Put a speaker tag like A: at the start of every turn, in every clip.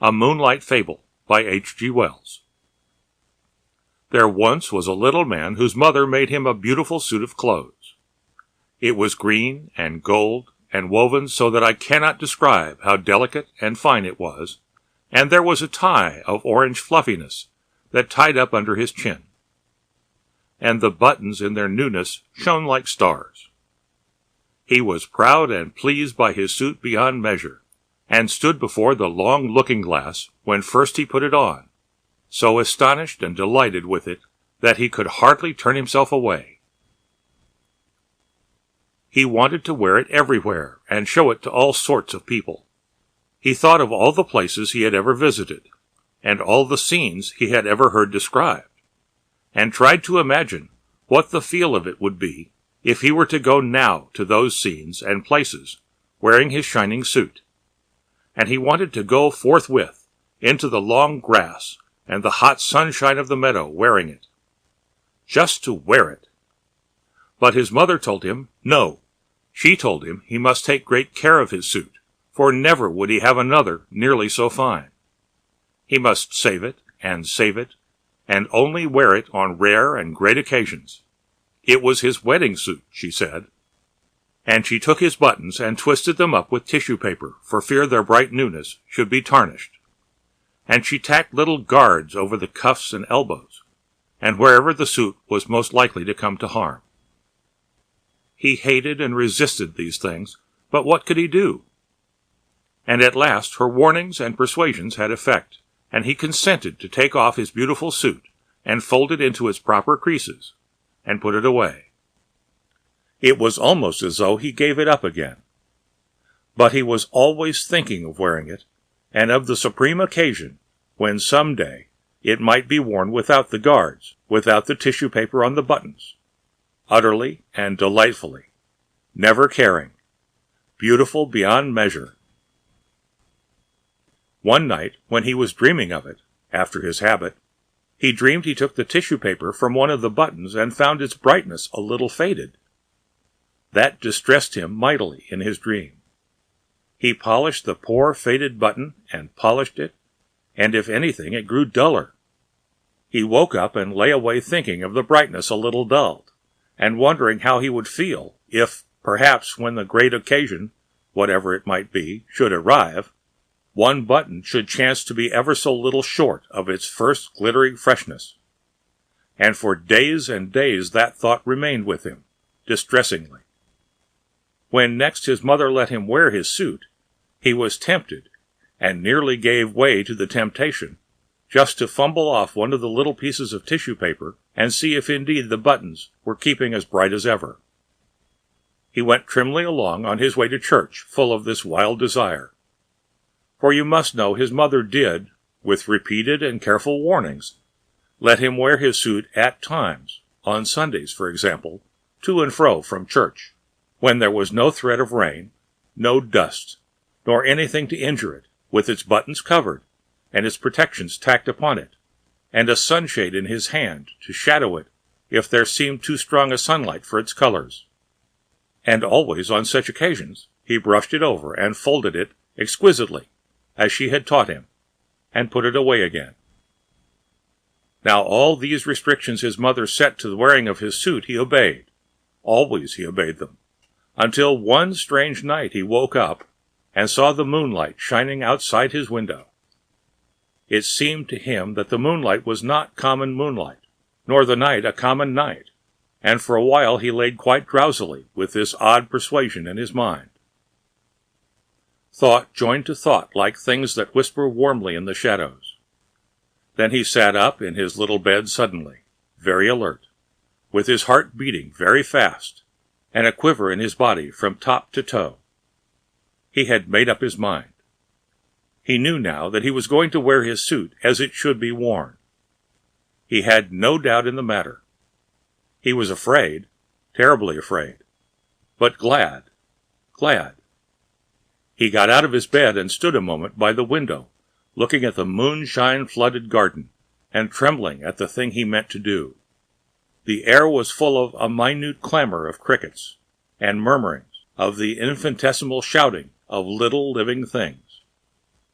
A: A Moonlight Fable by H.G. Wells. There once was a little man whose mother made him a beautiful suit of clothes. It was green and gold and woven so that I cannot describe how delicate and fine it was, and there was a tie of orange fluffiness that tied up under his chin, and the buttons in their newness shone like stars. He was proud and pleased by his suit beyond measure, and stood before the long looking-glass when first he put it on, so astonished and delighted with it that he could hardly turn himself away. He wanted to wear it everywhere and show it to all sorts of people. He thought of all the places he had ever visited, and all the scenes he had ever heard described, and tried to imagine what the feel of it would be if he were to go now to those scenes and places wearing his shining suit. And he wanted to go forthwith into the long grass and the hot sunshine of the meadow wearing it. Just to wear it. But his mother told him no. She told him he must take great care of his suit, for never would he have another nearly so fine. He must save it, and only wear it on rare and great occasions. It was his wedding suit, she said. And she took his buttons and twisted them up with tissue paper for fear their bright newness should be tarnished. And she tacked little guards over the cuffs and elbows, and wherever the suit was most likely to come to harm. He hated and resisted these things, but what could he do? And at last her warnings and persuasions had effect, and he consented to take off his beautiful suit and fold it into its proper creases, and put it away. It was almost as though he gave it up again. But he was always thinking of wearing it, and of the supreme occasion when some day it might be worn without the guards, without the tissue paper on the buttons, utterly and delightfully, never caring, beautiful beyond measure. One night, when he was dreaming of it, after his habit, he dreamed he took the tissue paper from one of the buttons and found its brightness a little faded. That distressed him mightily in his dream. He polished the poor faded button and polished it, and if anything it grew duller. He woke up and lay away thinking of the brightness a little dulled, and wondering how he would feel if, perhaps when the great occasion, whatever it might be, should arrive, one button should chance to be ever so little short of its first glittering freshness. And for days and days that thought remained with him, distressingly. When next his mother let him wear his suit, he was tempted, and nearly gave way to the temptation, just to fumble off one of the little pieces of tissue paper and see if indeed the buttons were keeping as bright as ever. He went trimly along on his way to church, full of this wild desire. For you must know his mother did, with repeated and careful warnings, let him wear his suit at times, on Sundays, for example, to and fro from church, when there was no threat of rain, no dust, nor anything to injure it, with its buttons covered, and its protections tacked upon it, and a sunshade in his hand to shadow it if there seemed too strong a sunlight for its colors. And always on such occasions he brushed it over and folded it exquisitely, as she had taught him, and put it away again. Now all these restrictions his mother set to the wearing of his suit he obeyed. Always he obeyed them, until one strange night he woke up and saw the moonlight shining outside his window. It seemed to him that the moonlight was not common moonlight, nor the night a common night, and for a while he lay quite drowsily with this odd persuasion in his mind. Thought joined to thought like things that whisper warmly in the shadows. Then he sat up in his little bed suddenly, very alert, with his heart beating very fast, and a quiver in his body from top to toe. He had made up his mind. He knew now that he was going to wear his suit as it should be worn. He had no doubt in the matter. He was afraid, terribly afraid, but glad. He got out of his bed and stood a moment by the window, looking at the moonshine-flooded garden, and trembling at the thing he meant to do. The air was full of a minute clamor of crickets, and murmurings of the infinitesimal shouting of little living things.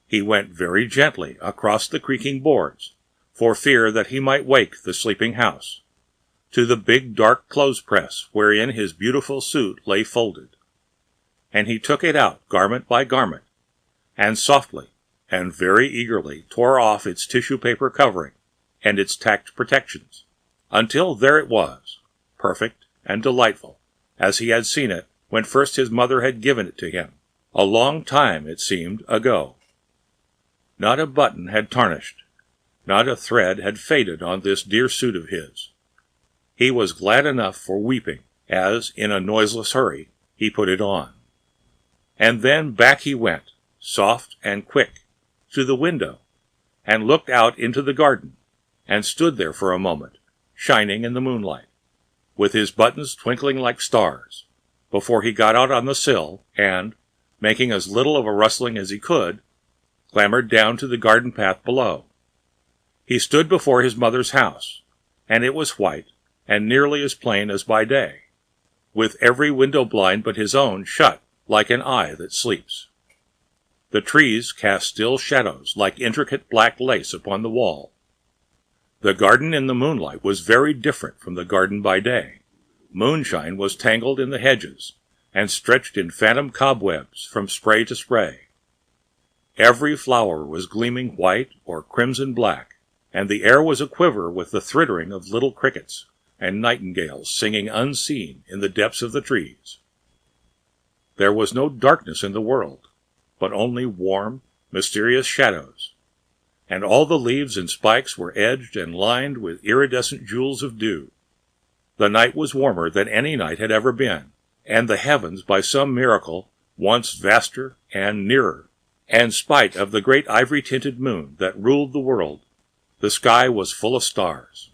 A: He went very gently across the creaking boards, for fear that he might wake the sleeping house, to the big dark clothes-press wherein his beautiful suit lay folded. And he took it out garment by garment, and softly and very eagerly tore off its tissue paper covering and its tacked protections, until there it was, perfect and delightful, as he had seen it when first his mother had given it to him, a long time, it seemed, ago. Not a button had tarnished, not a thread had faded on this dear suit of his. He was glad enough for weeping, as, in a noiseless hurry, he put it on. And then back he went, soft and quick, to the window, and looked out into the garden, and stood there for a moment, shining in the moonlight, with his buttons twinkling like stars, before he got out on the sill and, making as little of a rustling as he could, clambered down to the garden path below. He stood before his mother's house, and it was white and nearly as plain as by day, with every window blind but his own shut like an eye that sleeps. The trees cast still shadows like intricate black lace upon the wall. The garden in the moonlight was very different from the garden by day. Moonshine was tangled in the hedges, and stretched in phantom cobwebs from spray to spray. Every flower was gleaming white or crimson black, and the air was aquiver with the thrittering of little crickets and nightingales singing unseen in the depths of the trees. There was no darkness in the world, but only warm, mysterious shadows, and all the leaves and spikes were edged and lined with iridescent jewels of dew. The night was warmer than any night had ever been, and the heavens, by some miracle, once vaster and nearer, and spite of the great ivory-tinted moon that ruled the world, the sky was full of stars.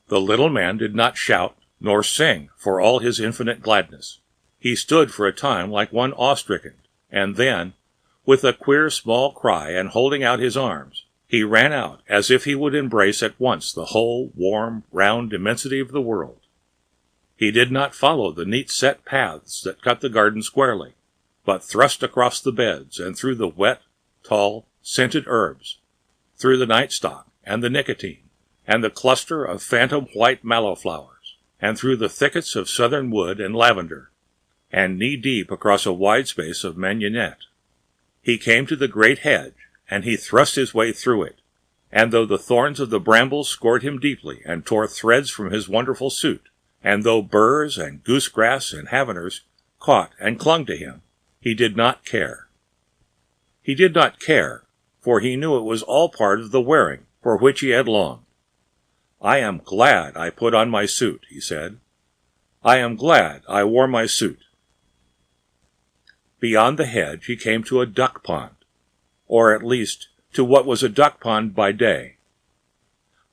A: The little man did not shout nor sing for all his infinite gladness. He stood for a time like one awe-stricken, and then, with a queer small cry and holding out his arms, he ran out as if he would embrace at once the whole warm, round immensity of the world. He did not follow the neat set paths that cut the garden squarely, but thrust across the beds and through the wet, tall, scented herbs, through the nightstock and the nicotine, and the cluster of phantom white mallow flowers, and through the thickets of southern wood and lavender, and knee-deep across a wide space of mignonette. He came to the great hedge, and he thrust his way through it, and though the thorns of the brambles scored him deeply and tore threads from his wonderful suit, and though burrs and goosegrass and haveners caught and clung to him, he did not care. He did not care, for he knew it was all part of the wearing for which he had longed. "I am glad I put on my suit," he said. "I am glad I wore my suit." Beyond the hedge he came to a duck pond, or at least to what was a duck pond by day.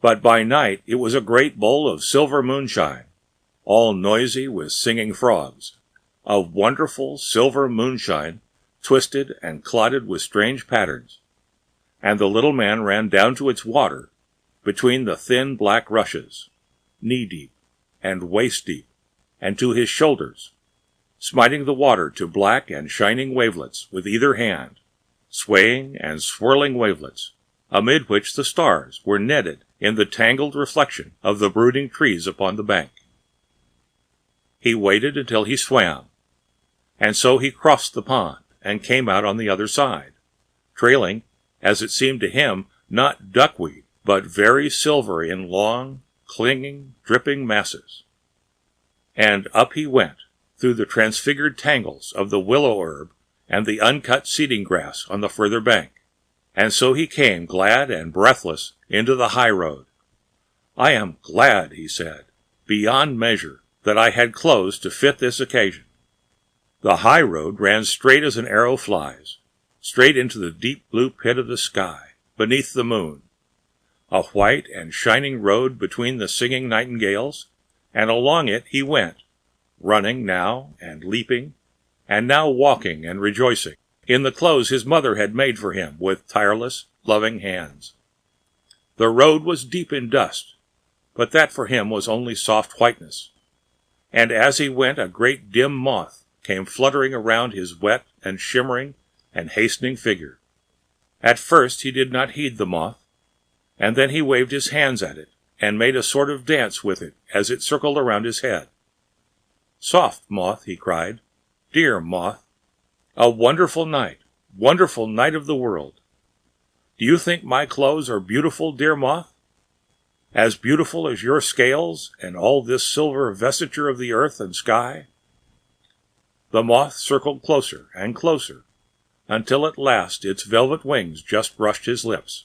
A: But by night it was a great bowl of silver moonshine, all noisy with singing frogs, of wonderful silver moonshine, twisted and clotted with strange patterns, and the little man ran down to its water, between the thin black rushes, knee-deep and waist-deep, and to his shoulders, smiting the water to black and shining wavelets with either hand, swaying and swirling wavelets, amid which the stars were netted in the tangled reflection of the brooding trees upon the bank. He waited until he swam, and so he crossed the pond and came out on the other side, trailing, as it seemed to him, not duckweed, but very silver in long, clinging, dripping masses. And up he went, through the transfigured tangles of the willow herb and the uncut seeding grass on the further bank, and so he came glad and breathless into the high road. "I am glad," he said, "beyond measure, that I had clothes to fit this occasion." The high road ran straight as an arrow flies, straight into the deep blue pit of the sky, beneath the moon, a white and shining road between the singing nightingales, and along it he went, running now and leaping, and now walking and rejoicing, in the clothes his mother had made for him with tireless, loving hands. The road was deep in dust, but that for him was only soft whiteness, and as he went a great dim moth came fluttering around his wet and shimmering and hastening figure. At first he did not heed the moth, and then he waved his hands at it, and made a sort of dance with it as it circled around his head. "Soft, moth," he cried, "dear moth, a wonderful night of the world. Do you think my clothes are beautiful, dear moth? As beautiful as your scales and all this silver vesture of the earth and sky?" The moth circled closer and closer, until at last its velvet wings just brushed his lips.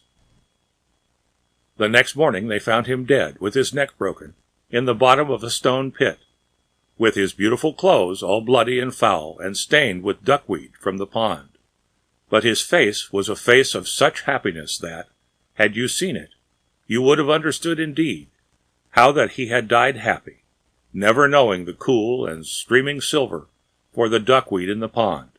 A: The next morning they found him dead, with his neck broken, in the bottom of a stone pit, with his beautiful clothes all bloody and foul and stained with duckweed from the pond. But his face was a face of such happiness that, had you seen it, you would have understood indeed how that he had died happy, never knowing the cool and streaming silver for the duckweed in the pond.